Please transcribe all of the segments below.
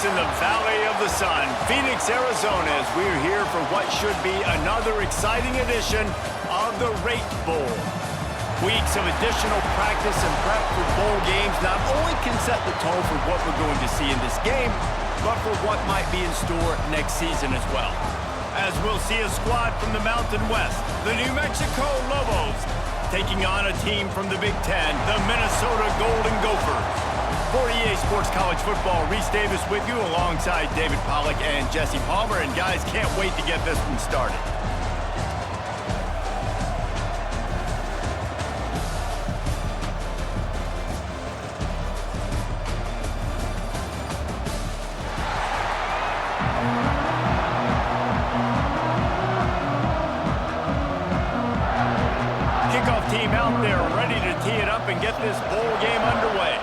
in the Valley of the Sun, Phoenix, Arizona, as we're here for what should be another exciting edition of the Rate Bowl. Weeks of additional practice and prep for bowl games not only can set the tone for what we're going to see in this game, but for what might be in store next season as well. As we'll see a squad from the Mountain West, the New Mexico Lobos, taking on a team from the Big Ten, the Minnesota Golden Gophers. For EA Sports College Football, Reese Davis with you alongside David Pollack and Jesse Palmer. And guys, can't wait to get this one started. Kickoff team out there ready to tee it up and get this bowl game underway.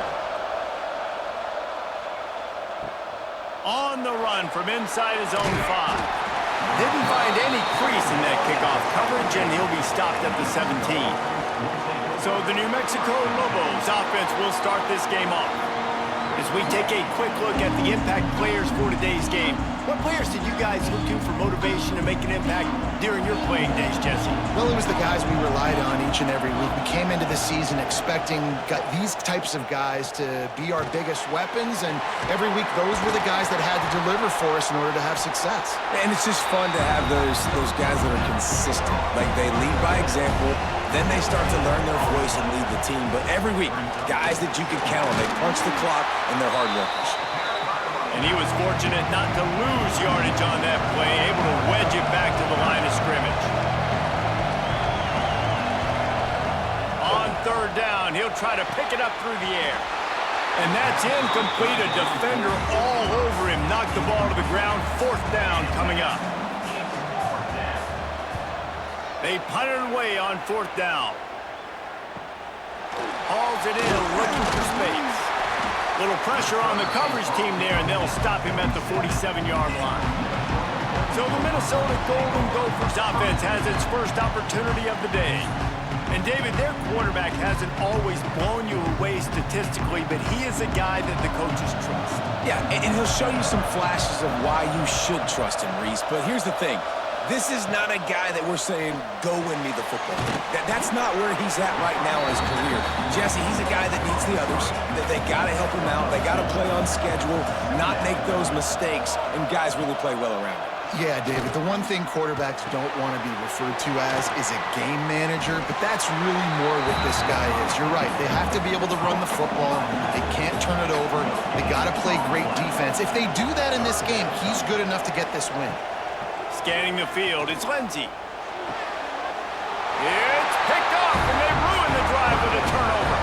On the run from inside his own 5. Didn't find any crease in that kickoff coverage, and he'll be stopped at the 17. So the New Mexico Lobos offense will start this game off. As we take a quick look at the impact players for today's game, what players did you guys look to for motivation to make an impact during your playing days, Jesse? Well, it was the guys we relied on each and every week. We came into the season expecting these types of guys to be our biggest weapons, and every week those were the guys that had to deliver for us in order to have success. And it's just fun to have those guys that are consistent. Like, they lead by example, then they start to learn their voice and lead the team. But every week, guys that you can count on, they punch the clock, and they're hard workers. And he was fortunate not to lose yardage on that play, able to wedge it back to the line of scrimmage. On third down, he'll try to pick it up through the air. And that's incomplete. A defender all over him. Knocked the ball to the ground. Fourth down coming up. They punt it away on fourth down. Hauls it in, looking for space. Little pressure on the coverage team there, and they'll stop him at the 47-yard line. So the Minnesota Golden Gophers offense has its first opportunity of the day. And David, their quarterback hasn't always blown you away statistically, but he is a guy that the coaches trust. Yeah, and he'll show you some flashes of why you should trust him, Reese. But here's the thing. This is not a guy that we're saying, go win me the football. That's not where he's at right now in his career. Jesse, he's a guy that needs the others. That they got to help him out. They got to play on schedule, not make those mistakes, and guys really play well around him. Yeah, David, the one thing quarterbacks don't want to be referred to as is a game manager, but that's really more what this guy is. You're right. They have to be able to run the football. They can't turn it over. They got to play great defense. If they do that in this game, he's good enough to get this win. Scanning the field, it's Lindsey. It's picked off, and they ruin the drive with a turnover.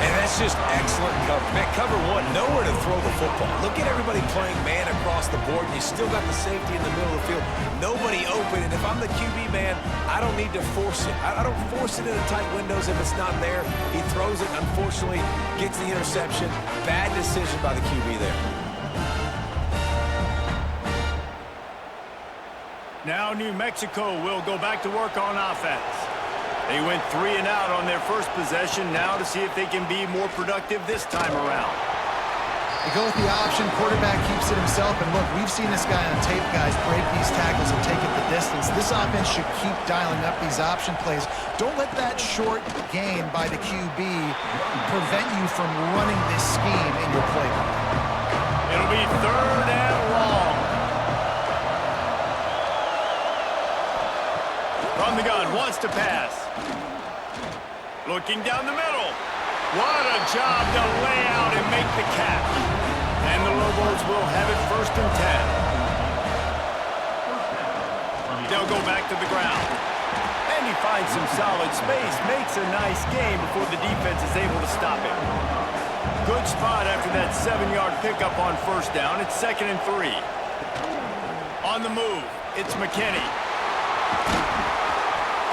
And that's just excellent cover. Man, cover one, nowhere to throw the football. Look at everybody playing man across the board, and you still got the safety in the middle of the field. Nobody open, and if I'm the QB man, I don't need to force it. I don't force it into tight windows if it's not there. He throws it, unfortunately, gets the interception. Bad decision by the QB there. Now New Mexico will go back to work on offense. They went 3 and out on their first possession, now to see if they can be more productive this time around. They go with the option, quarterback keeps it himself, and look, we've seen this guy on tape, guys, break these tackles and take it the distance. This offense should keep dialing up these option plays. Don't let that short gain by the QB prevent you from running this scheme in your playbook. It'll be third and long. From the gun, wants to pass. Looking down the middle. What a job to lay out and make the catch. And the Lobos will have it first and 10. They'll go back to the ground. And he finds some solid space, makes a nice game before the defense is able to stop him. Good spot after that 7-yard pickup on first down. It's 2nd and 3. On the move, it's McKinney.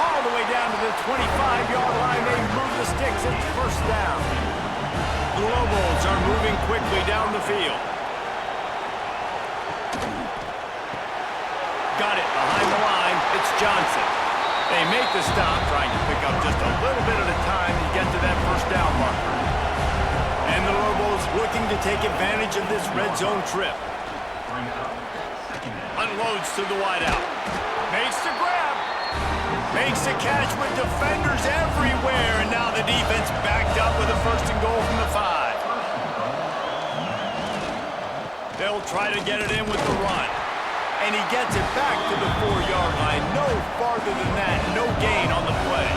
All the way down to the 25-yard line. They move the sticks. It's first down. The Lobos are moving quickly down the field. Got it behind the line. It's Johnson. They make the stop, trying to pick up just a little bit at a time to get to that first down marker. And the Lobos looking to to take advantage of this red zone trip. Unloads to the wideout. Makes the grab. Makes the catch with defenders everywhere. And now the defense backed up with a 1st and goal from the 5. They'll try to get it in with the run. And he gets it back to the 4-yard line. No farther than that. No gain on the play.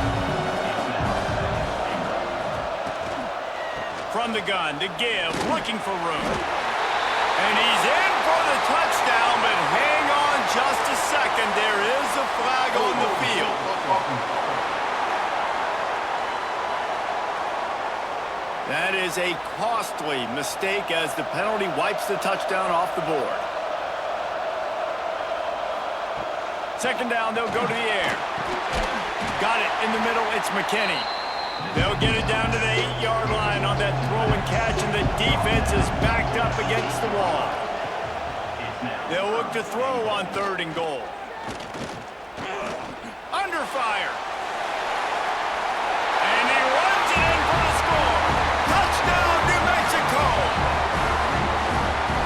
From the gun to give. Looking for room. And he's in for the touchdown, but hang on just a second. There is a flag on the field. That is a costly mistake as the penalty wipes the touchdown off the board. 2nd down, they'll go to the air. Got it in the middle, it's McKinney. They'll get it down to the 8-yard line on that throw and catch, and the defense is backed up against the wall. They'll look to throw on 3rd and goal. Under fire. And he runs it in for the score. Touchdown, New Mexico.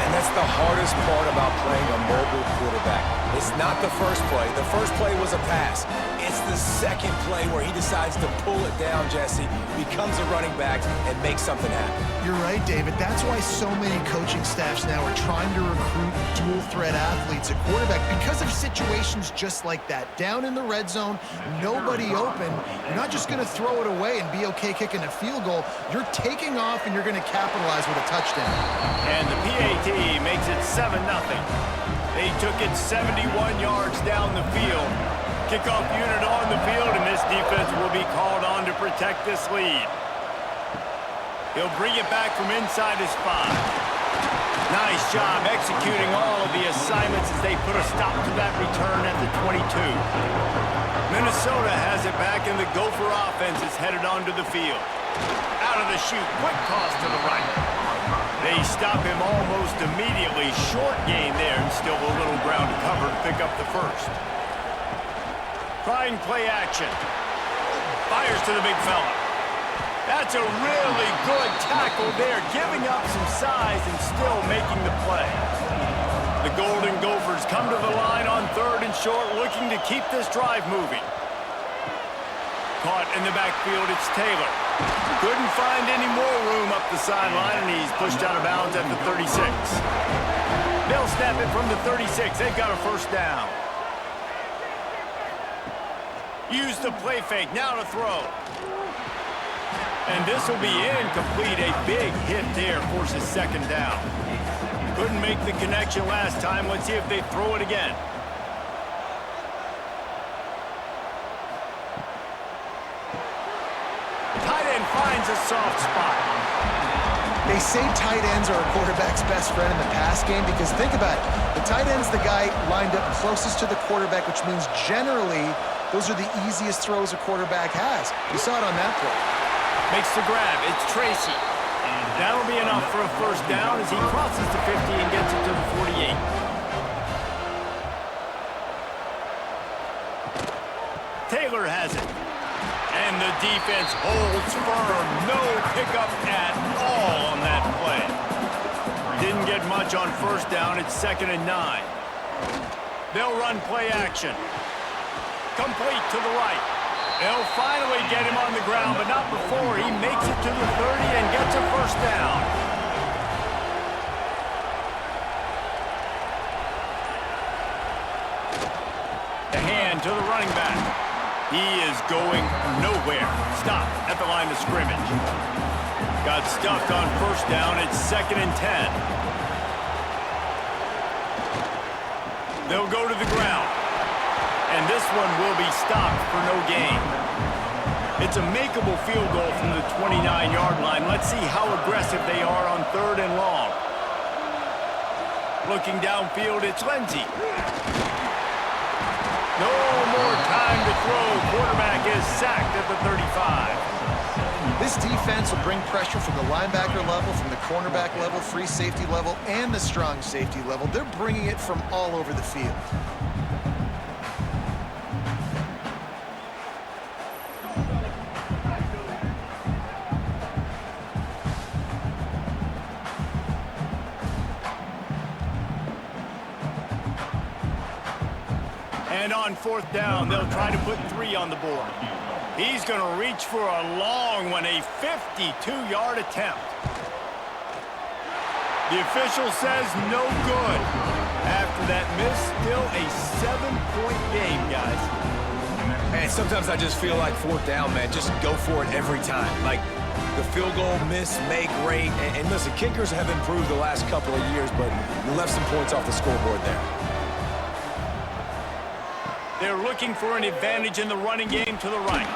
And that's the hardest part about playing a mobile quarterback. It's not the first play. The first play was a pass. It's the second play where he decides to pull it down, Jesse, becomes a running back, and makes something happen. You're right, David. That's why so many coaching staffs now are trying to recruit dual-threat athletes at quarterback because of situations just like that. Down in the red zone, nobody open. You're not just going to throw it away and be okay kicking a field goal. You're taking off, and you're going to capitalize with a touchdown. And the PAT makes it 7-0. They took it 71 yards down the field. Kickoff unit on the field, and this defense will be called on to protect this lead. He'll bring it back from inside his 5. Nice job executing all of the assignments as they put a stop to that return at the 22. Minnesota has it back, and the Gopher offense is headed onto the field. Out of the chute, quick toss to the right. They stop him almost immediately. Short gain there, and still a little ground to cover to pick up the 1st. Trying play action. Fires to the big fella. That's a really good tackle there, giving up some size and still making the play. The Golden Gophers come to the line on 3rd and short, looking to keep this drive moving. Caught in the backfield, it's Taylor. Couldn't find any more room up the sideline, and he's pushed out of bounds at the 36. They'll snap it from the 36. They've got a 1st down. Use the play fake, now to throw. And this will be incomplete. A big hit there forces 2nd down. Couldn't make the connection last time. Let's see if they throw it again. Tight end finds a soft spot. They say tight ends are a quarterback's best friend in the pass game because think about it. The tight end's the guy lined up closest to the quarterback, which means generally those are the easiest throws a quarterback has. You saw it on that play. Makes the grab. It's Tracy. That'll be enough for a 1st down as he crosses the 50 and gets it to the 48. Taylor has it. And the defense holds firm. No pickup at all on that play. Didn't get much on 1st down. It's 2nd and 9. They'll run play action. Complete to the right. They'll finally get him on the ground, but not before he makes it to the 30 and gets a 1st down. The hand to the running back. He is going nowhere. Stop at the line of scrimmage. Got stuffed on 1st down. It's 2nd and 10. They'll go to the ground. And this one will be stopped for no gain. It's a makeable field goal from the 29-yard line. Let's see how aggressive they are on 3rd and long. Looking downfield, it's Lindsey. No more time to throw. Quarterback is sacked at the 35. This defense will bring pressure from the linebacker level, from the cornerback level, free safety level, and the strong safety level. They're bringing it from all over the field. And on fourth down, they'll try to put 3 on the board. He's going to reach for a long one, a 52-yard attempt. The official says no good. After that miss, still a 7-point game, guys. And sometimes I just feel like fourth down, man, just go for it every time. Like the field goal miss, make great. And listen, kickers have improved the last couple of years, but you left some points off the scoreboard there. They're looking for an advantage in the running game to the right.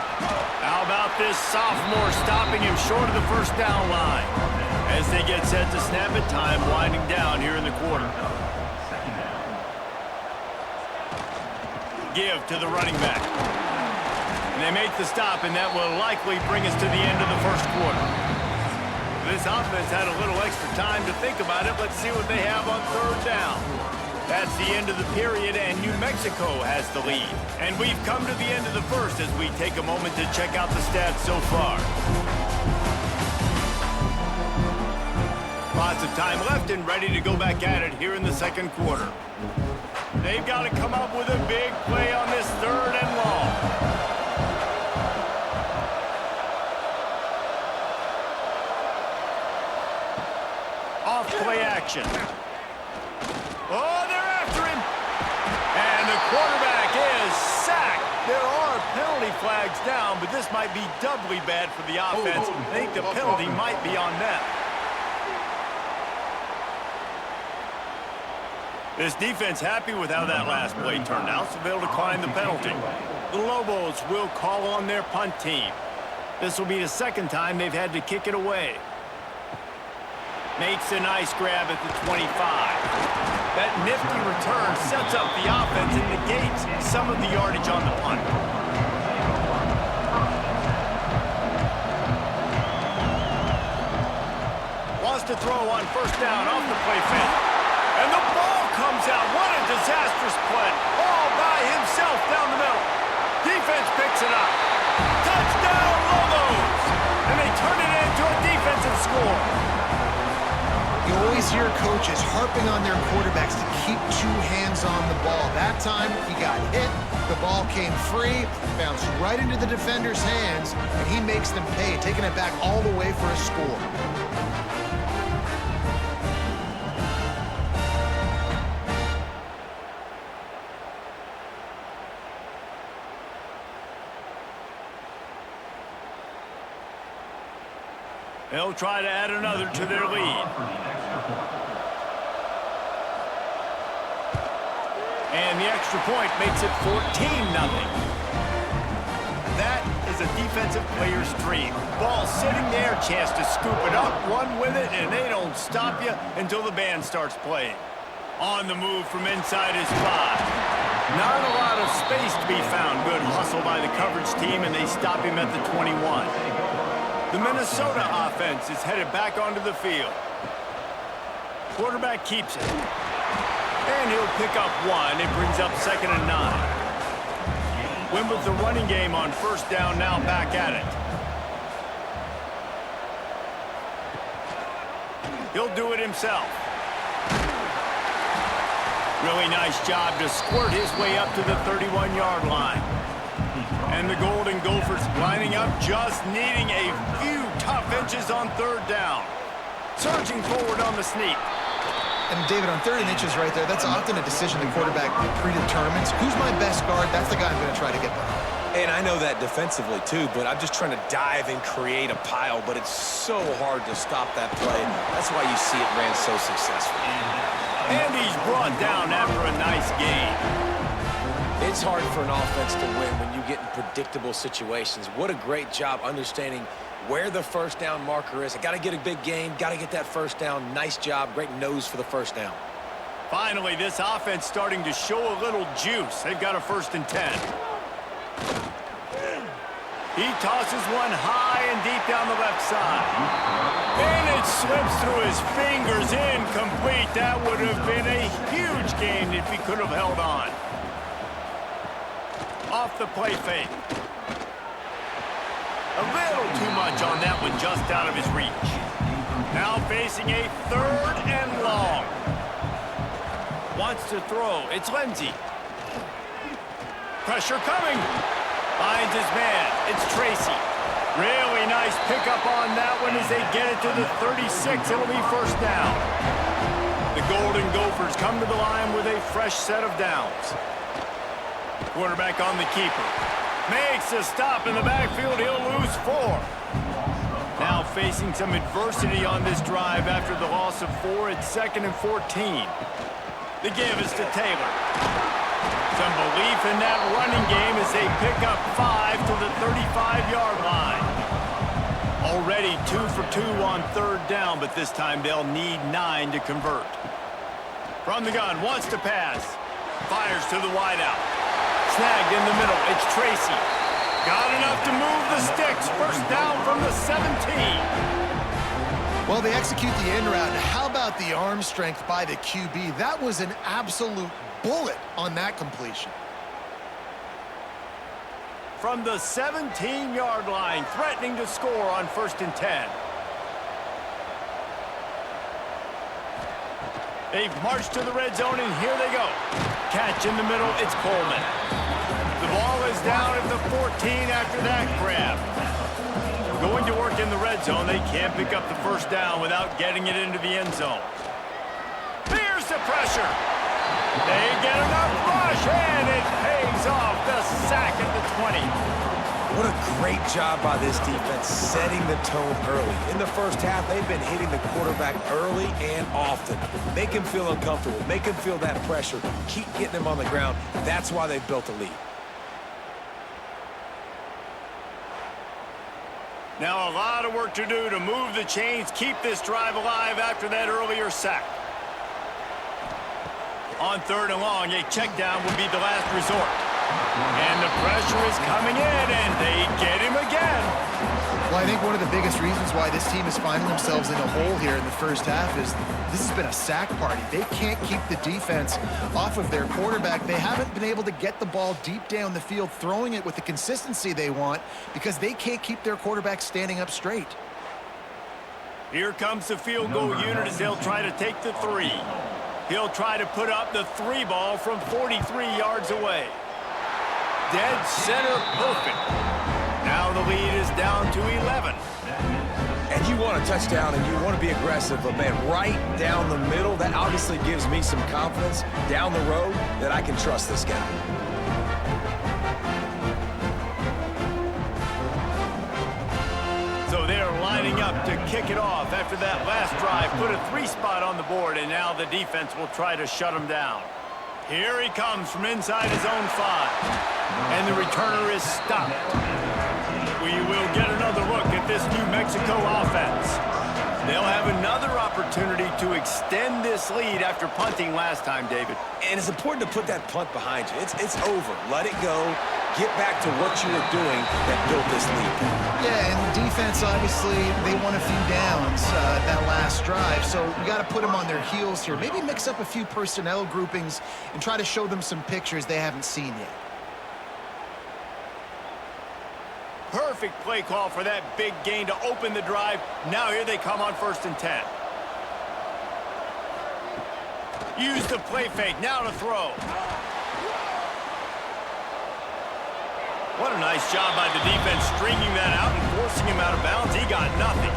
How about this sophomore stopping him short of the first down line? As they get set to snap it, time winding down here in the quarter. Give to the running back. And they make the stop, and that will likely bring us to the end of the first quarter. This offense had a little extra time to think about it. Let's see what they have on third down. That's the end of the period, and New Mexico has the lead. And we've come to the end of the first as we take a moment to check out the stats so far. Lots of time left and ready to go back at it here in the second quarter. They've got to come up with a big play on this third and long. Off play action. Oh, they're after him. And the quarterback is sacked. There are penalty flags down, but this might be doubly bad for the offense. I think the penalty might be on them. This defense happy with how that last play turned out, so they'll decline the penalty. The Lobos will call on their punt team. This will be the second time they've had to kick it away. Makes a nice grab at the 25. That nifty return sets up the offense and negates some of the yardage on the punt. Wants to throw on first down off the play fake. And the ball comes out. What a disastrous play. All by himself down the middle. Defense picks it up. Touchdown, Lobos! And they turn it into a defensive score. You always hear coaches harping on their quarterbacks to keep 2 hands on the ball. That time, he got hit. The ball came free, bounced right into the defender's hands, and he makes them pay, taking it back all the way for a score. They'll try to add another to their lead. And the extra point makes it 14-0. That is a defensive player's dream. Ball sitting there, chance to scoop it up, run with it, and they don't stop you until the band starts playing. On the move from inside his 5. Not a lot of space to be found. Good hustle by the coverage team, and they stop him at the 21. The Minnesota offense is headed back onto the field. Quarterback keeps it. And he'll pick up 1. It brings up 2nd and 9. Win with the running game on first down, now back at it. He'll do it himself. Really nice job to squirt his way up to the 31-yard line. And the Golden Gophers lining up, just needing a few tough inches on third down. Surging forward on the sneak. And David, on 30 inches right there, that's often a decision the quarterback predetermines. Who's my best guard? That's the guy I'm going to try to get behind. And I know that defensively, too, but I'm just trying to dive and create a pile, but it's so hard to stop that play. That's why you see it ran so successfully. And he's brought down after a nice gain. It's hard for an offense to win when you get in predictable situations. What a great job understanding where the first down marker is. I got to get a big gain, got to get that first down. Nice job, great nose for the first down. Finally, this offense starting to show a little juice. They've got a 1st and 10. He tosses one high and deep down the left side. And it slips through his fingers, incomplete. That would have been a huge gain if he could have held on. Off the play fake. A little too much on that one, just out of his reach. Now facing a 3rd and long. Wants to throw. It's Lindsey. Pressure coming. Finds his man. It's Tracy. Really nice pickup on that one as they get it to the 36. It'll be first down. The Golden Gophers come to the line with a fresh set of downs. Quarterback on the keeper. Makes a stop in the backfield. He'll lose 4. Now facing some adversity on this drive after the loss of 4 at 2nd and 14. The give is to Taylor. Some belief in that running game as they pick up 5 to the 35-yard line. Already 2 for 2 on 3rd down, but this time they'll need 9 to convert. From the gun, wants to pass. Fires to the wideout. Snagged in the middle, it's Tracy. Got enough to move the sticks. First down from the 17. Well, they execute the end route. How about the arm strength by the QB? That was an absolute bullet on that completion. From the 17-yard line, threatening to score on 1st and 10. They've marched to the red zone, and here they go. Catch in the middle, it's Coleman. The ball is down at the 14 after that grab. Going to work in the red zone, they can't pick up the first down without getting it into the end zone. Here's the pressure. They get enough rush, and it pays off. The sack at the 20. What a great job by this defense setting the tone early. In the first half, they've been hitting the quarterback early and often. Make him feel uncomfortable. Make him feel that pressure. Keep getting him on the ground. That's why they've built a lead. Now a lot of work to do to move the chains, keep this drive alive after that earlier sack. On 3rd and long, a check down will be the last resort. And the pressure is coming in, and they get him again. Well, I think one of the biggest reasons why this team is finding themselves in a hole here in the first half is this has been a sack party. They can't keep the defense off of their quarterback. They haven't been able to get the ball deep down the field, throwing it with the consistency they want because they can't keep their quarterback standing up straight. Here comes the field goal unit as they'll try to take the 3. He'll try to put up the 3 ball from 43 yards away. Dead center perfect. Now the lead is down to 11. And you want a touchdown and you want to be aggressive, but man, right down the middle, that obviously gives me some confidence down the road that I can trust this guy. So they're lining up to kick it off after that last drive. Put a 3 spot on the board, and now the defense will try to shut him down. Here he comes from inside his own 5. And the returner is stopped. We will get another look at this New Mexico offense. They'll have another opportunity to extend this lead after punting last time, David. And it's important to put that punt behind you. It's over. Let it go. Get back to what you were doing that built this lead. Yeah, and defense, obviously, they won a few downs that last drive, so you got to put them on their heels here. Maybe mix up a few personnel groupings and try to show them some pictures they haven't seen yet. Perfect play call for that big gain to open the drive. Now here they come on 1st and 10. Use the play fake, now to throw. What a nice job by the defense stringing that out and forcing him out of bounds. He got nothing.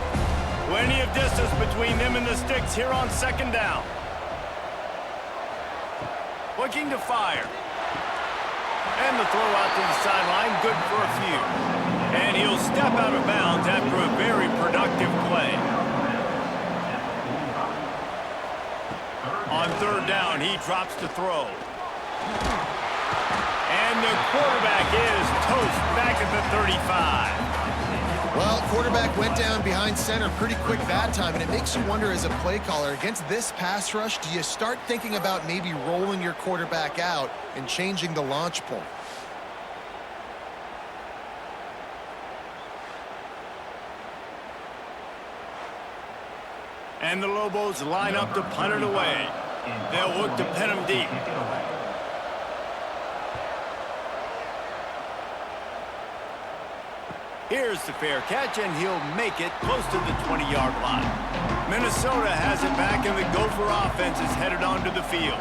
Plenty of distance between them and the sticks here on 2nd down. Looking to fire. And the throw out to the sideline, good for a few. And he'll step out of bounds after a very productive play. On 3rd down, he drops to throw. And the quarterback is toast back at the 35. Well, quarterback went down behind center pretty quick that time, and it makes you wonder as a play caller, against this pass rush, do you start thinking about maybe rolling your quarterback out and changing the launch point? And the Lobos line up to punt it away. They'll look to pin him deep. Here's the fair catch, and he'll make it close to the 20-yard line. Minnesota has it back, and the Gopher offense is headed onto the field.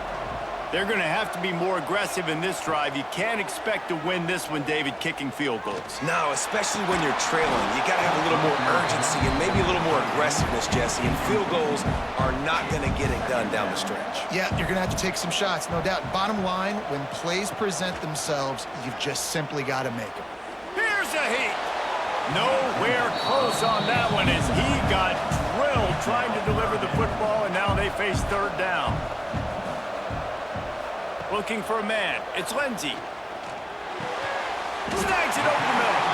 They're going to have to be more aggressive in this drive. You can't expect to win this one, David, kicking field goals. No, especially when you're trailing. You got to have a little more urgency and maybe a little more aggressiveness, Jesse. And field goals are not going to get it done down the stretch. Yeah, you're going to have to take some shots, no doubt. Bottom line, when plays present themselves, you've just simply got to make them. Here's a heat. Nowhere close on that one as he got drilled trying to deliver the football, and now they face third down. Looking for a man. It's Lindsey. Snags it over the middle.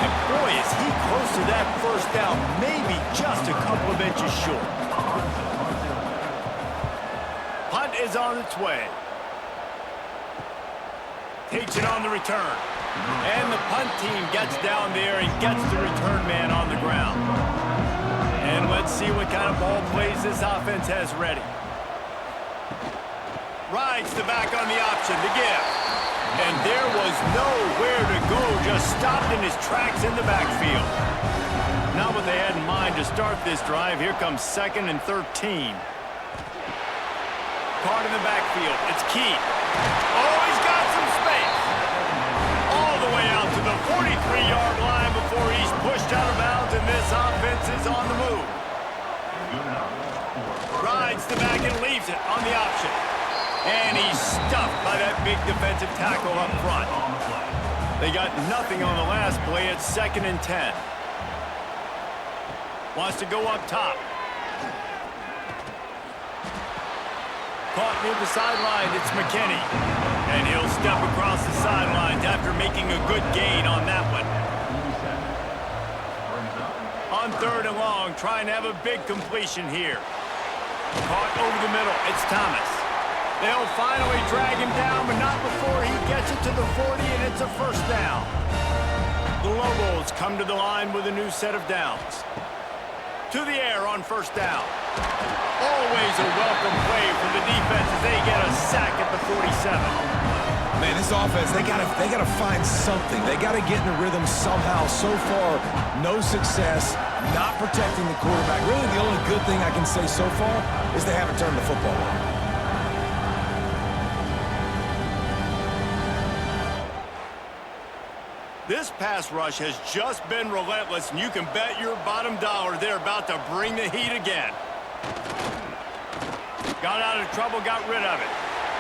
And boy, is he close to that first down. Maybe just a couple of inches short. Punt is on its way. Takes it on the return. And the punt team gets down there and gets the return man on the ground. And let's see what kind of ball plays this offense has ready. Rides the back on the option to give. And there was nowhere to go, just stopped in his tracks in the backfield. Not what they had in mind to start this drive. Here comes 2nd and 13. Caught in the backfield. It's Key. Oh, he's got some space. All the way out to the 43-yard line before he's pushed out of bounds, and this offense is on the move. Rides the back and leaves it on the option. And he's stuffed by that big defensive tackle up front. They got nothing on the last play. It's 2nd and 10. Wants to go up top. Caught near the sideline. It's McKinney. And he'll step across the sidelines after making a good gain on that one. On 3rd and long, trying to have a big completion here. Caught over the middle. It's Thomas. They'll finally drag him down, but not before he gets it to the 40, and it's a first down. The Lobos come to the line with a new set of downs. To the air on first down. Always a welcome play from the defense as they get a sack at the 47. Man, this offense, they gotta find something. They gotta get in a rhythm somehow. So far, no success, not protecting the quarterback. Really, the only good thing I can say so far is they haven't turned the football over. This pass rush has just been relentless, and you can bet your bottom dollar they're about to bring the heat again. Got out of trouble, got rid of it.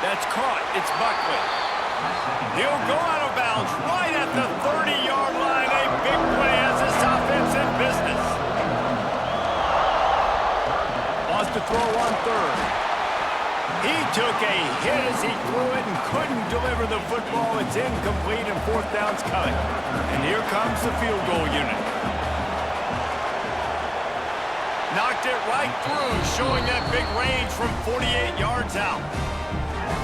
That's caught. It's Buckley. He'll go out of bounds right at the 30-yard line. A big play as this offense in business. Wants to throw on 3rd. He took a hit as he threw it and couldn't deliver the football. It's incomplete and 4th down's coming. And here comes the field goal unit. Knocked it right through, showing that big range from 48 yards out.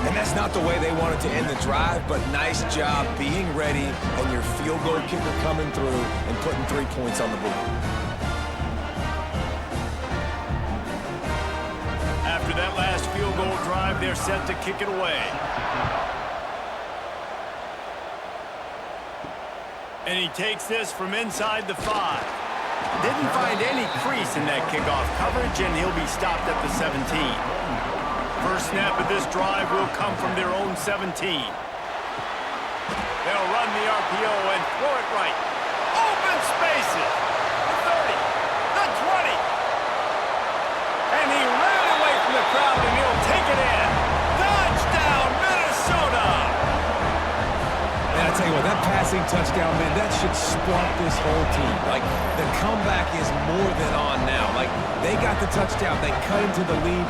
And that's not the way they wanted to end the drive, but nice job being ready and your field goal kicker coming through and putting 3 points on the board. After that last field goal drive, they're set to kick it away. And he takes this from inside the 5. Didn't find any crease in that kickoff coverage, and he'll be stopped at the 17. First snap of this drive will come from their own 17. They'll run the RPO and throw it right. Open spaces. The 30, the 20. And he ran away from the crowd, and he'll take it in. Touchdown, Minnesota! And I tell you what, that passing touchdown, man, that should spark this whole team. Like, the comeback is more than on now. Like, they got the touchdown. They cut into the lead.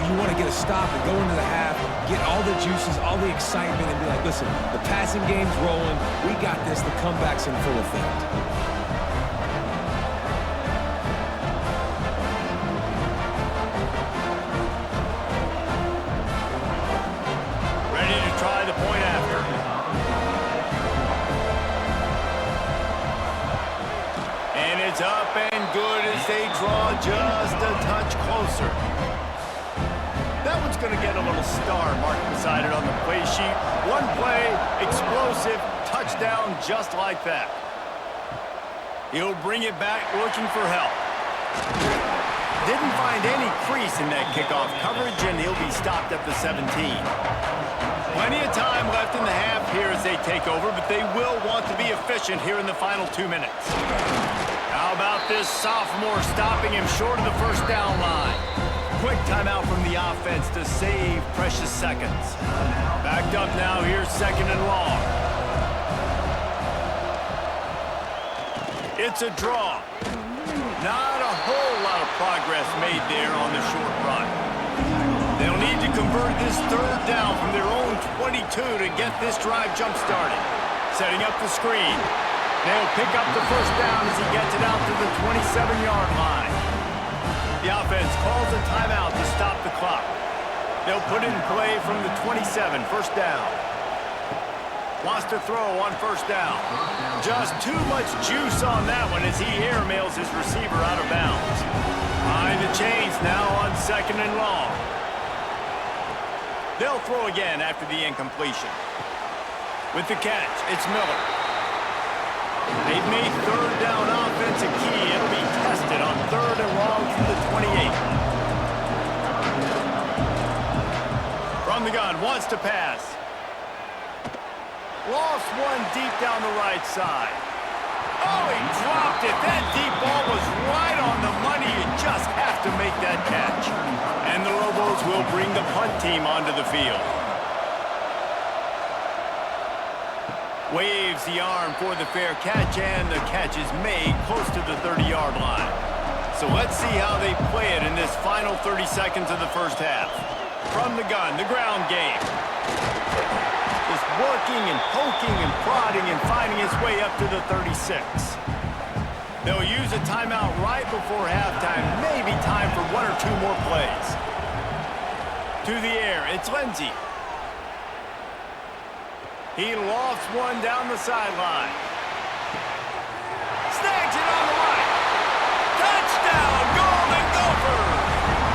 You want to get a stop and go into the half, get all the juices, all the excitement, and be like, listen, the passing game's rolling. We got this. The comeback's in full effect. Ready to try the point after. And it's up and good as they draw just a touch closer. That one's going to get a little star marked beside it on the play sheet. One play, explosive, touchdown just like that. He'll bring it back looking for help. Didn't find any crease in that kickoff coverage, and he'll be stopped at the 17. Plenty of time left in the half here as they take over, but they will want to be efficient here in the final 2 minutes. How about this sophomore stopping him short of the first down line? Quick timeout from the offense to save precious seconds. Backed up now, here's 2nd and long. It's a draw. Not a whole lot of progress made there on the short run. They'll need to convert this 3rd down from their own 22 to get this drive jump-started. Setting up the screen. They'll pick up the 1st down as he gets it out to the 27-yard line. The offense calls a timeout to stop the clock. They'll put it in play from the 27, 1st down. Wants to throw on 1st down. Just too much juice on that one as he airmails his receiver out of bounds. Behind the chains now on 2nd and long. They'll throw again after the incompletion. With the catch, it's Miller. They've made 3rd down offense a key. It'll be tested on 3rd and long from the 28. From the gun, wants to pass. Lost one deep down the right side. Oh, he dropped it. That deep ball was right on the money. You just have to make that catch. And the Lobos will bring the punt team onto the field. Waves the arm for the fair catch, and the catch is made close to the 30-yard line. So let's see how they play it in this final 30 seconds of the first half. From the gun, the ground game. Just working and poking and prodding and finding his way up to the 36. They'll use a timeout right before halftime. Maybe time for 1 or 2 more plays. To the air, it's Lindsey. He lofts one down the sideline. Snags it on the right. Touchdown, Golden Gophers!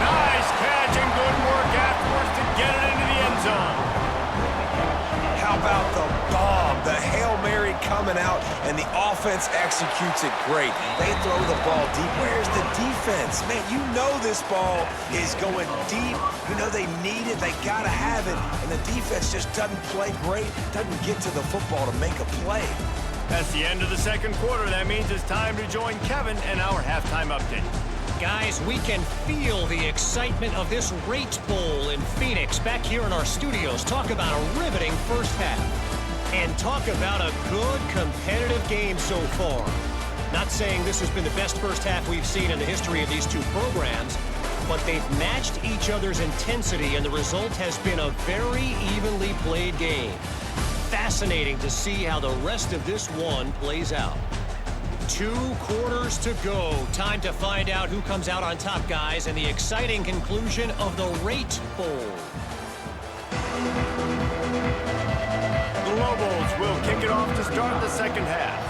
Nice catch and good work afterwards to get it into the end zone. How about the bomb? The Hail Mary coming out, and the offense executes it great. They throw the ball deep. Where's the defense? Man, you know this ball is going deep. You know they need it. They got to have it. And the defense just doesn't play great, doesn't get to the football to make a play. That's the end of the 2nd quarter. That means it's time to join Kevin and our halftime update. Guys, we can feel the excitement of this Rate Bowl in Phoenix back here in our studios. Talk about a riveting first half. And talk about a good competitive game so far. Not saying this has been the best first half we've seen in the history of these two programs, but they've matched each other's intensity, and the result has been a very evenly played game. Fascinating to see how the rest of this one plays out. 2 quarters to go. Time to find out who comes out on top, guys, and the exciting conclusion of the Rate Bowl. The Lobos will kick it off to start the 2nd half.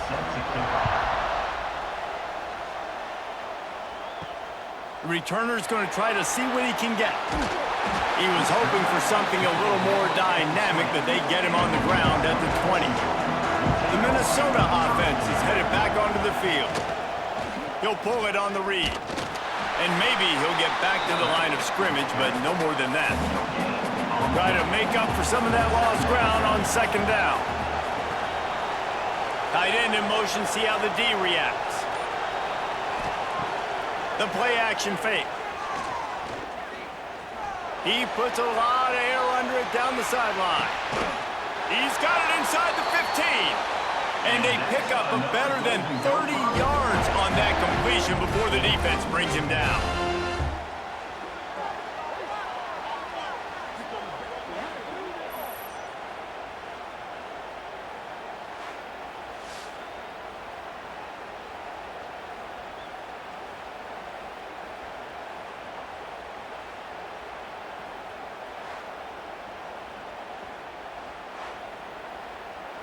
The returner's going to try to see what he can get. He was hoping for something a little more dynamic, but they get him on the ground at the 20. The Minnesota offense is headed back onto the field. He'll pull it on the read. And maybe he'll get back to the line of scrimmage, but no more than that. Try to make up for some of that lost ground on 2nd down. Tight end in motion, see how the D reacts. The play action fake. He puts a lot of air under it down the sideline. He's got it inside the 15. And they pick up a better than 30 yards on that completion before the defense brings him down.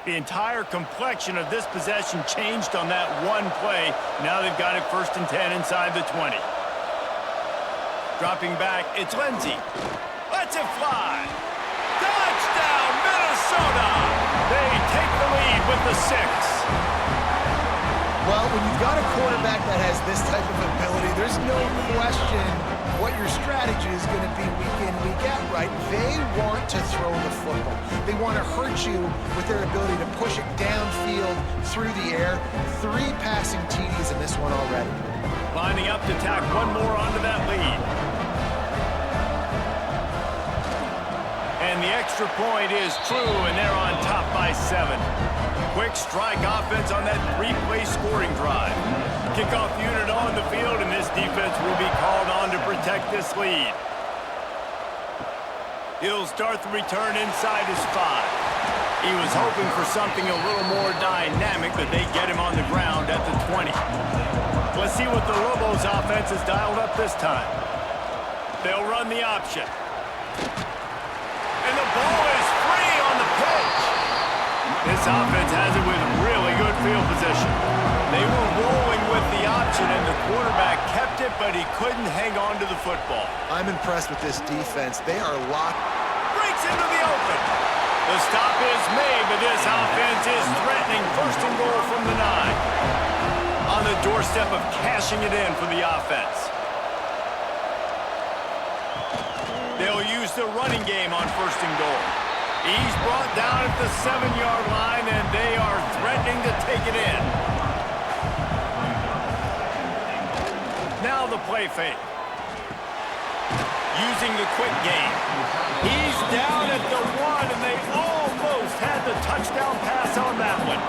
The entire complexion of this possession changed on that one play. Now they've got it 1st and 10 inside the 20. Dropping back, it's Lindsey. Lets it fly. Touchdown, Minnesota! They take the lead with the 6. Well, when you've got a quarterback that has this type of ability, there's no question what your strategy is going to be week in, week out, right? They want to throw the football. They want to hurt you with their ability to push it downfield through the air. 3 passing TDs in this one already. Lining up to tack one more onto that lead. And the extra point is true, and they're on top by 7. Quick strike offense on that 3-play scoring drive. Kickoff unit on the field, and this defense will be called on to protect this lead. He'll start the return inside his 5. He was hoping for something a little more dynamic, but they get him on the ground at the 20. Let's see what the Lobos offense has dialed up this time. They'll run the option. And the ball is free on the pitch. This offense has it with really good field position. They were rolling with the option, and the quarterback kept it, but he couldn't hang on to the football. I'm impressed with this defense. They are locked. Breaks into the open. The stop is made, but this offense is threatening 1st and goal from the 9. On the doorstep of cashing it in for the offense. They'll use the running game on 1st and goal. He's brought down at the 7-yard line, and they are threatening to take it in. Now the play fake. Using the quick game. He's down at the 1, and they almost had the touchdown pass on that one.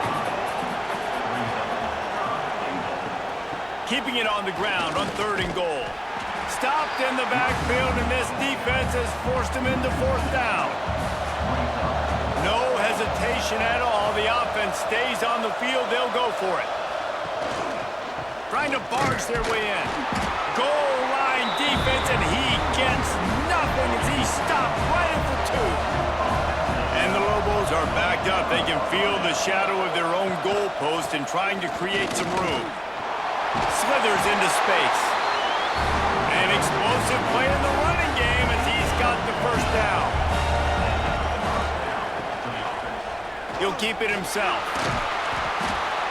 Keeping it on the ground on 3rd and goal. Stopped in the backfield, and this defense has forced him into 4th down. No hesitation at all. The offense stays on the field. They'll go for it. Trying to barge their way in. Goal line defense, and he gets nothing as he stopped right at the 2. And the Lobos are backed up. They can feel the shadow of their own goal post and trying to create some room. Slithers into space. An explosive play in the running game as he's got the 1st down. He'll keep it himself.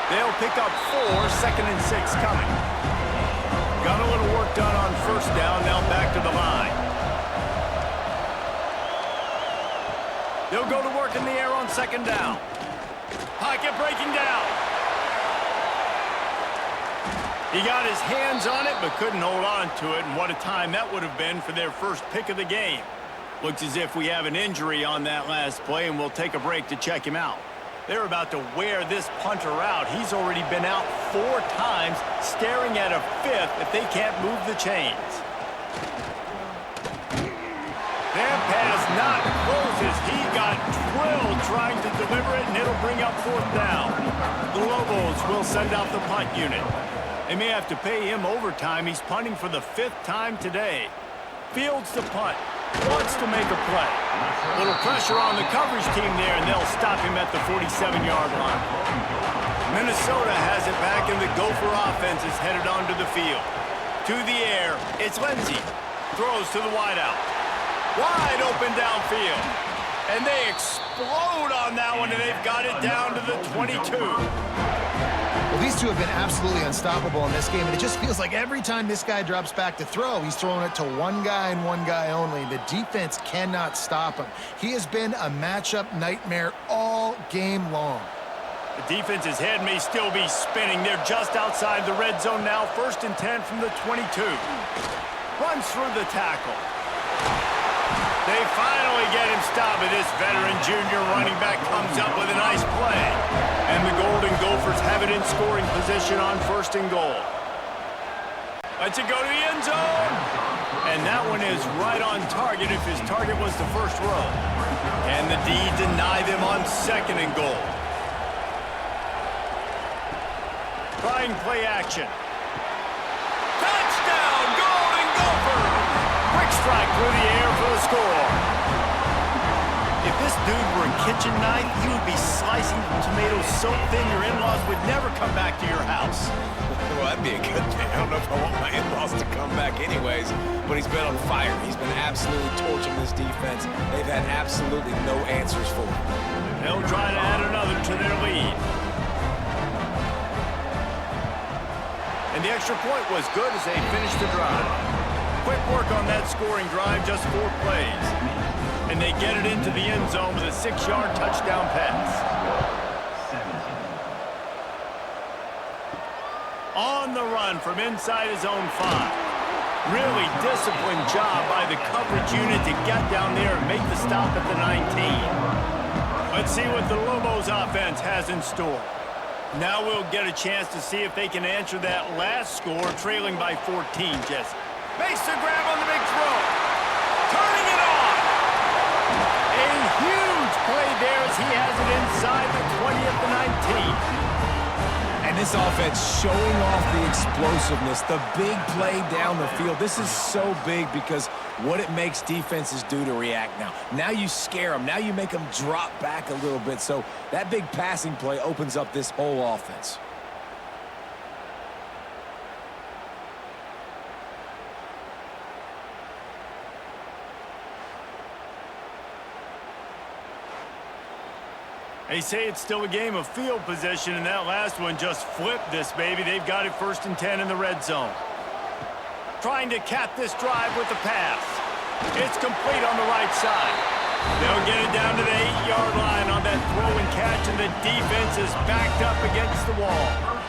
They'll pick up 4, 2nd and 6 coming. Got a little work done on 1st down, now back to the line. They'll go to work in the air on 2nd down. Pocket breaking down. He got his hands on it, but couldn't hold on to it, and what a time that would have been for their first pick of the game. Looks as if we have an injury on that last play, and we'll take a break to check him out. They're about to wear this punter out. He's already been out 4 times, staring at a 5th if they can't move the chains. That pass not closes. He got drilled trying to deliver it, and it'll bring up 4th down. The Lobos will send out the punt unit. They may have to pay him overtime. He's punting for the 5th time today. Fields the punt. Wants to make a play. Little pressure on the coverage team there, and they'll stop him at the 47-yard line. Minnesota has it back, and the Gopher offense is headed onto the field. To the air, it's Lindsey. Throws to the wideout. Wide open downfield. And they explode on that one, and they've got it down to the 22. Well, these two have been absolutely unstoppable in this game, and it just feels like every time this guy drops back to throw, he's throwing it to one guy and one guy only. The defense cannot stop him. He has been a matchup nightmare all game long. The defense's head may still be spinning. They're just outside the red zone now. 1st and 10 from the 22. Runs through the tackle. They finally get him stopped, but this veteran junior running back comes up with a nice play. And the Golden Gophers have it in scoring position on 1st and goal. Lets it go to the end zone. And that one is right on target if his target was the 1st row. And the D deny them on 2nd and goal. Trying play action. Touchdown, Golden Gophers! Quick strike through the air for the score. If this dude were a kitchen knife, he would be slicing tomatoes so thin your in-laws would never come back to your house. Well, that'd be a good thing. I don't know if I want my in-laws to come back anyways, but he's been on fire. He's been absolutely torching this defense. They've had absolutely no answers for him. They'll try to add another to their lead. the extra point was good as they finished the drive. Quick work on that scoring drive, just 4 plays. And they get it into the end zone with a 6-yard touchdown pass. On the run from inside his own 5. Really disciplined job by the coverage unit to get down there and make the stop at the 19. Let's see what the Lobos offense has in store. Now we'll get a chance to see if they can answer that last score, trailing by 14, Jesse. Makes the grab on the big throw. Turning it on. A huge play there as he has it inside the 20 at the 19. And this offense showing off the explosiveness, the big play down the field. This is so big because what it makes defenses do to react now. Now you scare them. Now you make them drop back a little bit. So that big passing play opens up this whole offense. They say it's still a game of field position, and that last one just flipped this baby. They've got it 1st and 10 in the red zone. Trying to cap this drive with the pass. It's complete on the right side. They'll get it down to the 8-yard line on that throw and catch, and the defense is backed up against the wall.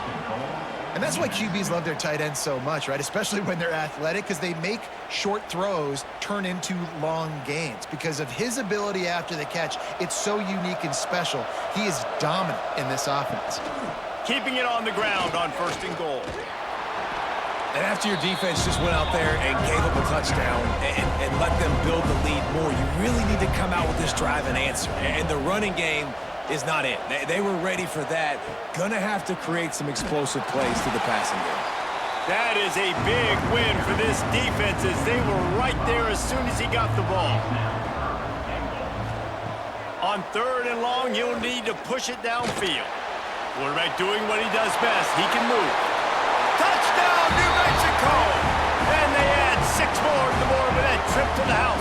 And that's why QBs love their tight ends so much, right? Especially when they're athletic, because they make short throws turn into long gains. Because of his ability after the catch, it's so unique and special. He is dominant in this offense. Keeping it on the ground on 1st and goal. And after your defense just went out there and gave up a touchdown and let them build the lead more, you really need to come out with this drive and answer. And the running game is not it. They were ready for that. Gonna have to create some explosive plays through the passing game. That is a big win for this defense as they were right there as soon as he got the ball. On 3rd and long, he'll need to push it downfield. Quarterback doing what he does best. He can move. Touchdown, New Mexico! And they add 6 more to the board with that trip to the house.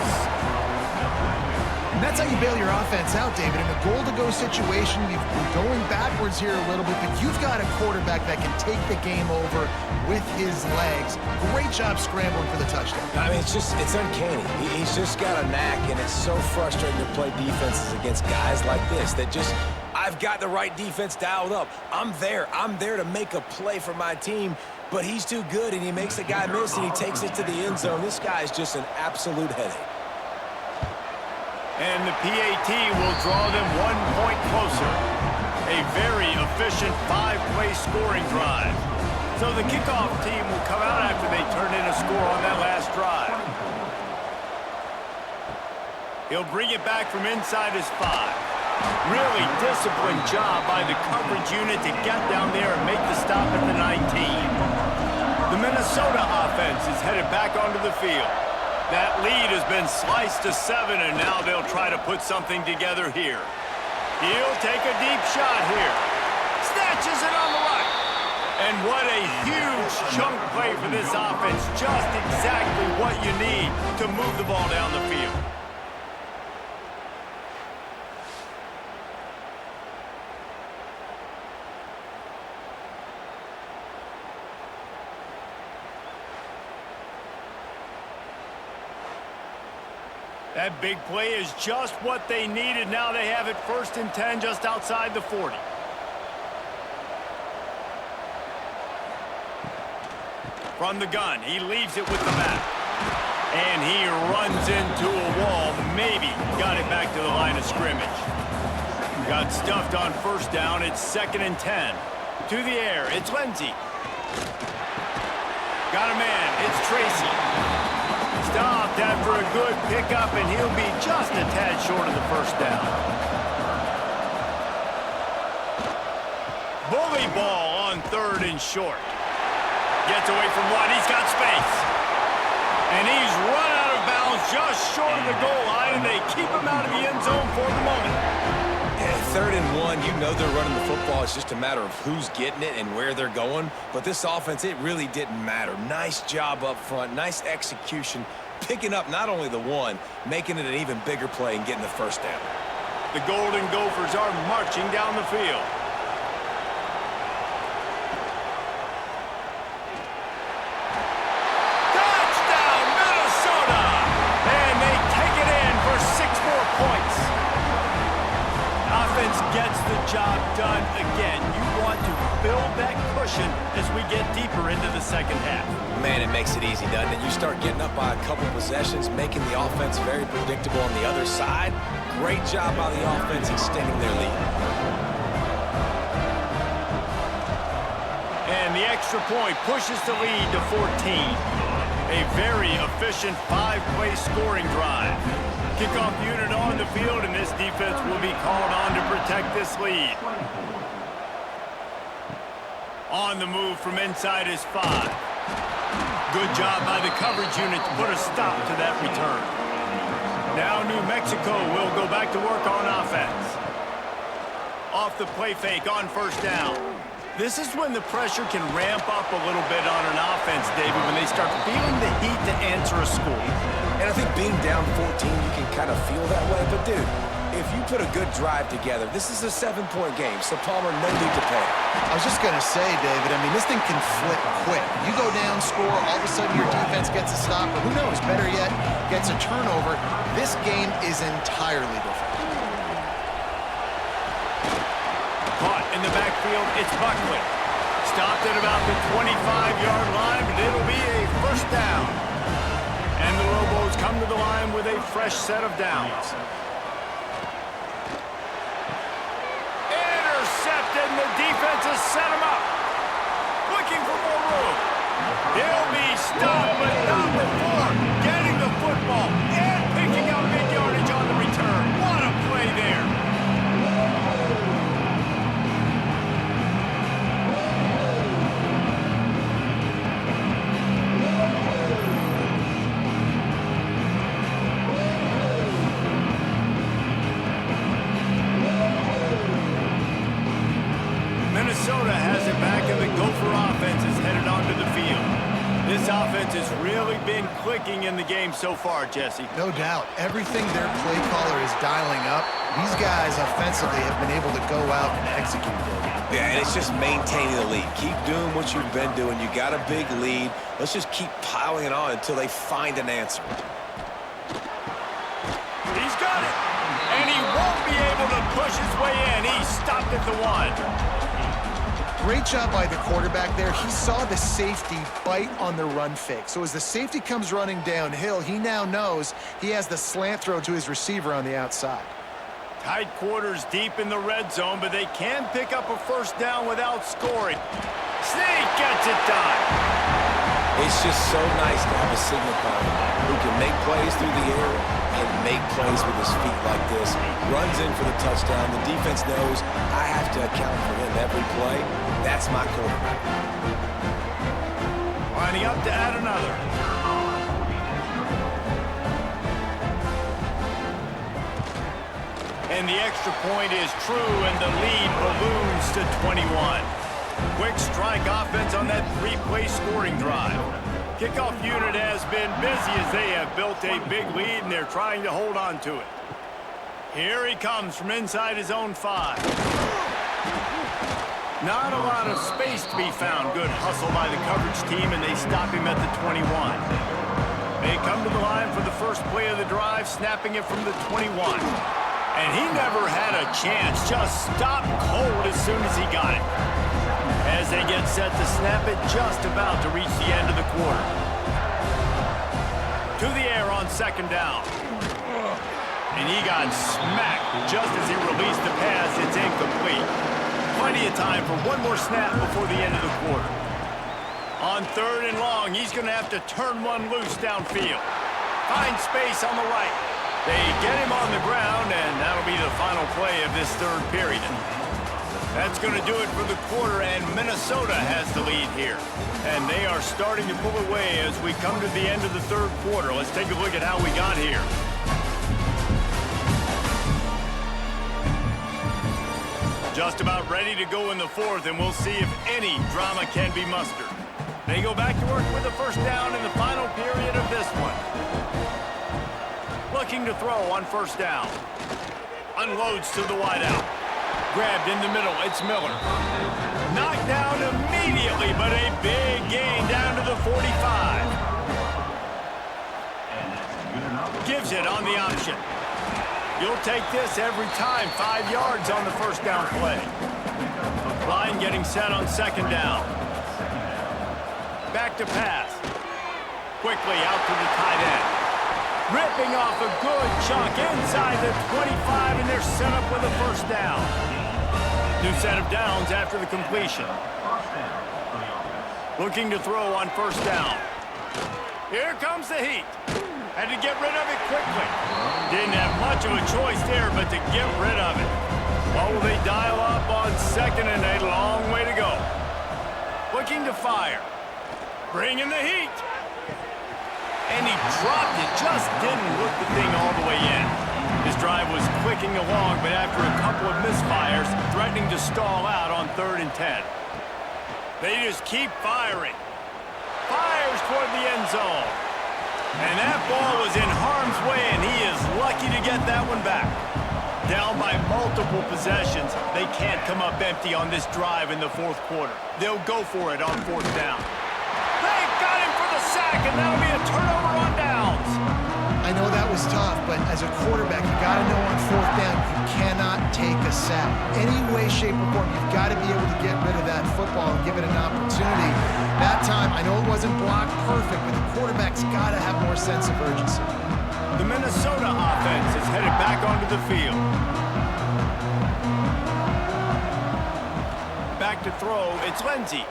And that's how you bail your offense out, David. In a goal-to-go situation, you've been going backwards here a little bit, but you've got a quarterback that can take the game over with his legs. Great job scrambling for the touchdown. I mean, it's uncanny. He's just got a knack, and it's so frustrating to play defenses against guys like this that just, I've got the right defense dialed up. I'm there to make a play for my team, but he's too good, and he makes the guy miss, and he takes it to the end zone. This guy is just an absolute headache. And the PAT will draw them 1 point closer. A very efficient 5-play scoring drive. So the kickoff team will come out after they turn in a score on that last drive. He'll bring it back from inside his 5. Really disciplined job by the coverage unit to get down there and make the stop at the 19. The Minnesota offense is headed back onto the field. That lead has been sliced to 7, and now they'll try to put something together here. He'll take a deep shot here. Snatches it on the right. And what a huge chunk play for this offense. Just exactly what you need to move the ball down the field. That big play is just what they needed. Now they have it 1st and 10 just outside the 40. From the gun, he leaves it with the back. And he runs into a wall. Maybe got it back to the line of scrimmage. Got stuffed on 1st down. It's 2nd and 10. To the air, it's Lindsey. Got a man, it's Tracy. Stopped after a good pickup, and he'll be just a tad short of the 1st down. Bully ball on 3rd and short. Gets away from 1. He's got space. And he's run out of bounds just short of the goal line, and they keep him out of the end zone for the moment. Yeah, 3rd and 1, you know they're running the football. It's just a matter of who's getting it and where they're going. But this offense, it really didn't matter. Nice job up front, nice execution. Picking up not only the 1, making it an even bigger play and getting the 1st down. The Golden Gophers are marching down the field. job done again. You want to build that cushion as we get deeper into the second half. Man, it makes it easy, doesn't it? You start getting up by a couple possessions, making the offense very predictable on the other side. Great job by the offense extending their lead. And the extra point pushes the lead to 14. A very efficient 5-play scoring drive. Kickoff unit on the field, and this defense will be called on to protect this lead. On the move from inside is 5. Good job by the coverage unit to put a stop to that return. Now New Mexico will go back to work on offense. Off the play fake on first down. This is when the pressure can ramp up a little bit on an offense, David, when they start feeling the heat to answer a score. And I think being down 14, you can kind of feel that way. But, dude, if you put a good drive together, this is a 7-point game, so Palmer, no need to panic. I was just going to say, David, I mean, this thing can flip quick. You go down, score, all of a sudden your defense gets a stop, or who knows, better yet, gets a turnover. This game is entirely different. Caught in the backfield, it's Buckley. Stopped at about the 25-yard line, but it'll be a first down. And the Lobos come to the line with a fresh set of downs. Intercepted, and the defense has set him up. Looking for more room. He'll be stopped, but not before getting the football and picking up big yardage on the return. What a play there. Minnesota has it back, and the Gopher offense is headed onto the field. This offense has really been clicking in the game so far, Jesse. No doubt. Everything their play caller is dialing up, these guys offensively have been able to go out and execute it. Yeah, and it's just maintaining the lead. Keep doing what you've been doing. You got a big lead. Let's just keep piling it on until they find an answer. He's got it. And he won't be able to push his way in. He stopped at the 1. Great job by the quarterback there. He saw the safety bite on the run fake. So as the safety comes running downhill, he now knows he has the slant throw to his receiver on the outside. Tight quarters deep in the red zone, but they can pick up a first down without scoring. Snake gets it done. It's just so nice to have a signal caller who can make plays through the air and make plays with his feet like this. Runs in for the touchdown. The defense knows I have to account for him every play. That's my quarterback. Lining up to add another. And the extra point is true, and the lead balloons to 21. Quick strike offense on that 3-play scoring drive. Kickoff unit has been busy as they have built a big lead, and they're trying to hold on to it. Here he comes from inside his own 5. Not a lot of space to be found. Good hustle by the coverage team, and they stop him at the 21. They come to the line for the first play of the drive, snapping it from the 21. And he never had a chance. Just stopped cold as soon as he got it. As they get set to snap it, just about to reach the end of the quarter. To the air on second down. And he got smacked just as he released the pass. It's incomplete. Plenty of time for one more snap before the end of the quarter. On third and long, he's going to have to turn one loose downfield. Find space on the right. They get him on the ground, and that'll be the final play of this third period. That's going to do it for the quarter, and Minnesota has the lead here. And they are starting to pull away as we come to the end of the third quarter. Let's take a look at how we got here. Just about ready to go in the fourth, and we'll see if any drama can be mustered. They go back to work with a first down in the final period of this one. Looking to throw on first down. Unloads to the wideout. Grabbed in the middle, it's Miller. Knocked down immediately, but a big gain down to the 45. Gives it on the option. You'll take this every time. 5 yards on the first down play. Line getting set on second down. Back to pass. Quickly out to the tight end. Ripping off a good chunk inside the 25, and they're set up with a first down. New set of downs after the completion. Looking to throw on first down. Here comes the heat. Had to get rid of it quickly. Didn't have much of a choice there, but to get rid of it. What will they dial up on second and a long way to go? Looking to fire. Bringing the heat. And he dropped it. Just didn't look the thing all the way in. His drive was clicking along, but after a couple of misfires, threatening to stall out on 3rd and 10. They just keep firing. Fires toward the end zone. And that ball was in harm's way, and he is lucky to get that one back. Down by multiple possessions, they can't come up empty on this drive in the 4th quarter. They'll go for it on 4th down. They got him for the sack, and that'll be a turnover on downs. I know that was tough, but as a quarterback, you got to know on 4th down, you cannot take a sack. Any way, shape, or form, you've got to be able to get rid of that football and give it an opportunity. That time, I know it wasn't blocked perfect, but the quarterback's got to have more sense of urgency. The Minnesota offense is headed back onto the field. Back to throw, it's Lindsey.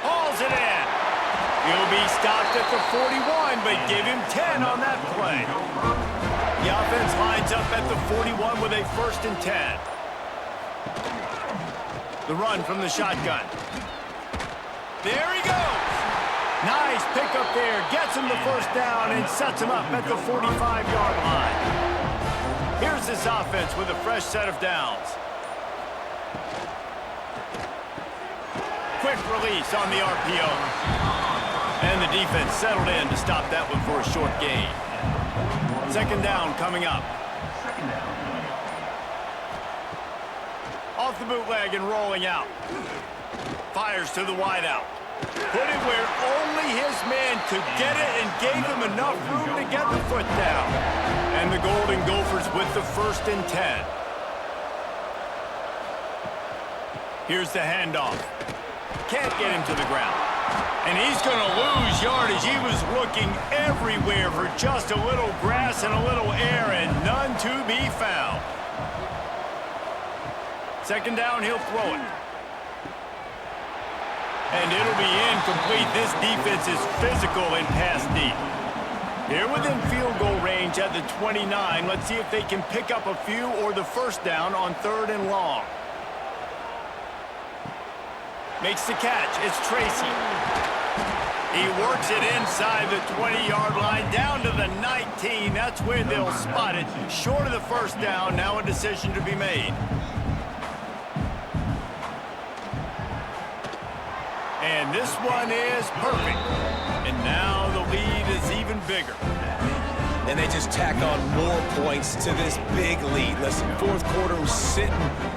Hauls it in. He'll be stopped at the 41, but give him 10 on that play. The offense lines up at the 41 with a 1st and 10. The run from the shotgun. There he goes. Nice pickup there. Gets him the first down and sets him up at the 45-yard line. Here's this offense with a fresh set of downs. Quick release on the RPO. And the defense settled in to stop that one for a short gain. 2nd down coming up. Off the bootleg and rolling out. Fires to the wideout. Put it where only his man could get it and gave him enough room to get the foot down. And the Golden Gophers with the 1st and 10. Here's the handoff. Can't get him to the ground. And he's going to lose yardage. He was looking everywhere for just a little grass and a little air, and none to be found. 2nd down, he'll throw it. And it'll be incomplete. This defense is physical and pass deep. They're within field goal range at the 29. Let's see if they can pick up a few or the first down on 3rd and long. Makes the catch. It's Tracy. He works it inside the 20-yard line down to the 19. That's where they'll spot it. Short of the first down. Now a decision to be made. And this one is perfect. And now the lead is even bigger. And they just tack on more points to this big lead. Listen, 4th quarter was sitting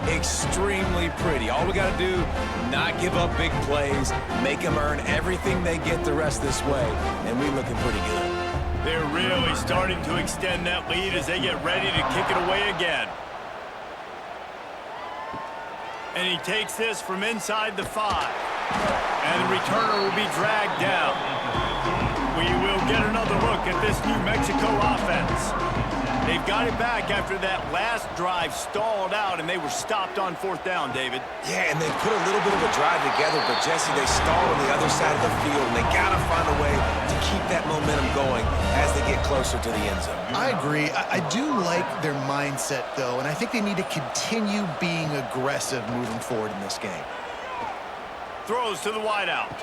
extremely pretty. All we got to do, not give up big plays, make them earn everything they get the rest this way, and we're looking pretty good. They're really starting to extend that lead as they get ready to kick it away again. And he takes this from inside the 5. And the returner will be dragged down. We will get another look at this New Mexico offense. They've got it back after that last drive stalled out, and they were stopped on 4th down, David. Yeah, and they put a little bit of a drive together, but, Jesse, they stalled on the other side of the field, and they got to find a way to keep that momentum going as they get closer to the end zone. I agree. I do like their mindset, though, and I think they need to continue being aggressive moving forward in this game. Throws to the wideout.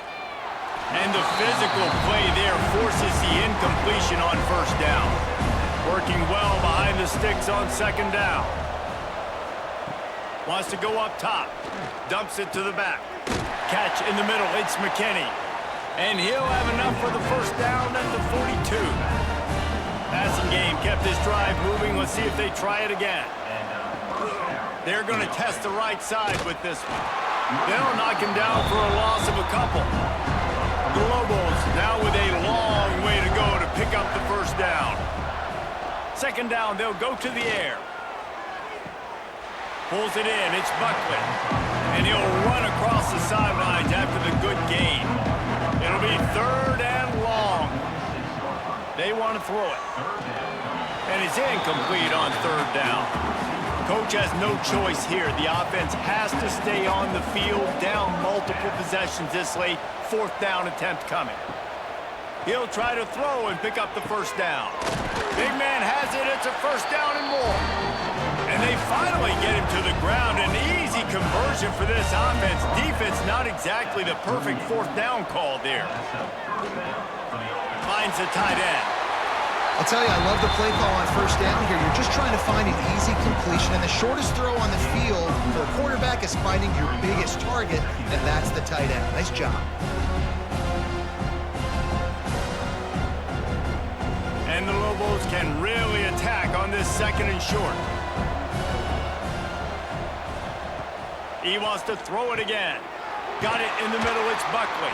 And the physical play there forces the incompletion on first down. Working well behind the sticks on 2nd down. Wants to go up top. Dumps it to the back. Catch in the middle. It's McKinney. And he'll have enough for the first down at the 42. Passing game kept this drive moving. Let's see if they try it again. They're going to test the right side with this one. They'll knock him down for a loss of a couple. The Lobos now with a long way to go to pick up the first down. second down, they'll go to the air. Pulls it in, it's Buckley. And he'll run across the sidelines after the good gain. It'll be third and long. They want to throw it. And it's incomplete on third down. Coach has no choice here. The offense has to stay on the field, down multiple possessions this late. Fourth down attempt coming. He'll try to throw and pick up the first down. Big man has it. It's a first down and more. And they finally get him to the ground. An easy conversion for this offense. Defense not exactly the perfect fourth down call there. Finds the tight end. I'll tell you, I love the play call on first down here. You're just trying to find an easy completion, and the shortest throw on the field for a quarterback is finding your biggest target, and that's the tight end. Nice job. And the Lobos can really attack on this second and short. He wants to throw it again. Got it in the middle, it's Buckley.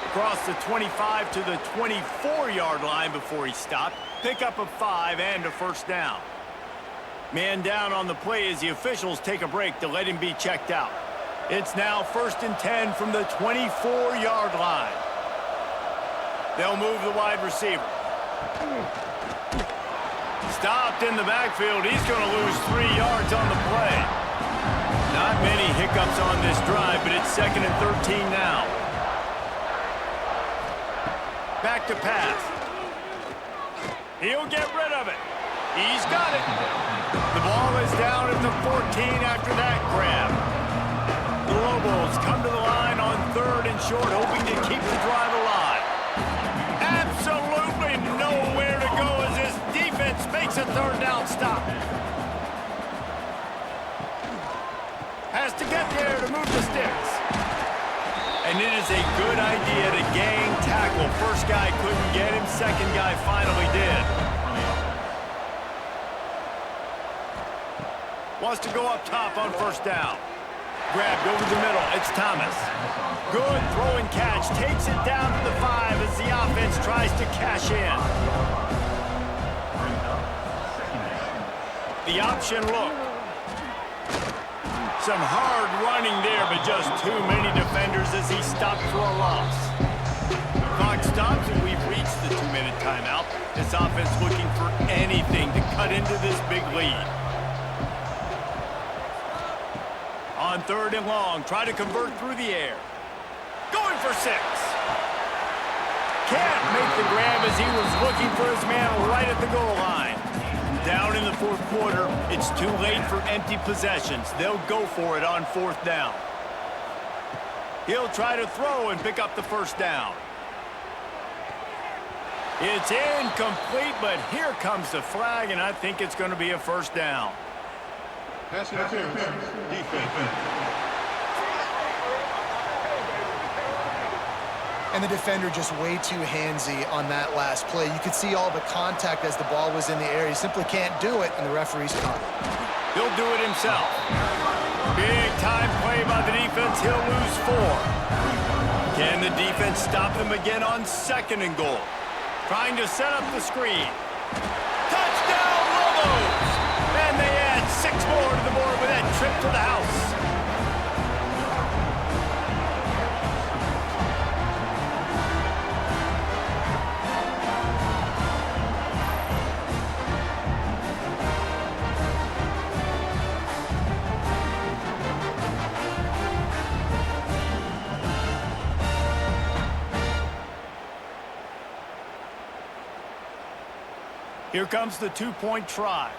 Across the 25 to the 24-yard line before he stopped. Pick up a 5 and a first down. Man down on the play as the officials take a break to let him be checked out. It's now 1st and 10 from the 24-yard line. They'll move the wide receiver. Stopped in the backfield. He's going to lose 3 yards on the play. Not many hiccups on this drive, but it's 2nd and 13 now. Back to pass. He'll get rid of it. He's got it. The ball is down at the 14 after that grab. The Lobos come to the line on 3rd and short, hoping to keep the drive alive. Absolutely nowhere to go as this defense makes a 3rd down stop. Has to get there to move the sticks. And it is a good idea to gang tackle. First guy couldn't get him, second guy finally did. Wants to go up top on first down. Grabbed over the middle, it's Thomas. Good throw and catch, takes it down to the 5 as the offense tries to cash in. The option look. Some hard running there, but just too many defenders as he stopped for a loss. Clock stops and we've reached the 2-minute timeout. This offense looking for anything to cut into this big lead. On 3rd and long, try to convert through the air. Going for 6. Can't make the grab as he was looking for his man right at the goal line. Down in the 4th quarter, it's too late for empty possessions. They'll go for it on 4th down. He'll try to throw and pick up the first down. It's incomplete, but here comes the flag, and I think it's going to be a first down. Pass interference. Defense. And the defender just way too handsy on that last play. You could see all the contact as the ball was in the air. He simply can't do it, and the referee's caught it. He'll do it himself. Big time play by the defense. He'll lose 4. Can the defense stop him again on 2nd and goal? Trying to set up the screen. Touchdown, Lobos! And they add 6 more to the board with that trip to the house. Here comes the 2-point try.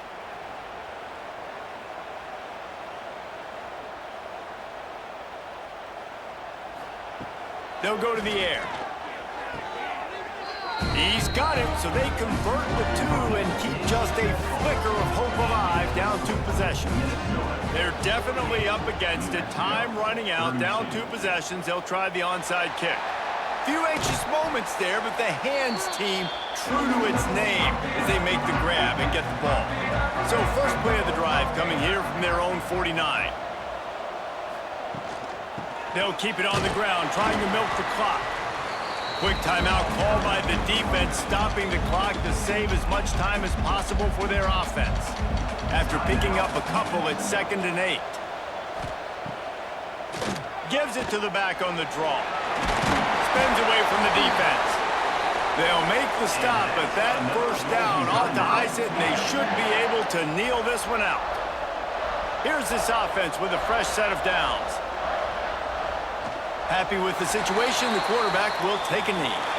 They'll go to the air. He's got it, so they convert the 2 and keep just a flicker of hope alive, down 2 possessions. They're definitely up against it. Time running out, down 2 possessions. They'll try the onside kick. Few anxious moments there, but the hands team true to its name as they make the grab and get the ball. So first play of the drive coming here from their own 49. They'll keep it on the ground, trying to milk the clock. Quick timeout called by the defense, stopping the clock to save as much time as possible for their offense. After picking up a couple at 2nd and 8. Gives it to the back on the draw. Spins away from the defense. They'll make the stop, but that first down ought to ice it, and they should be able to kneel this one out. Here's this offense with a fresh set of downs. Happy with the situation, the quarterback will take a knee.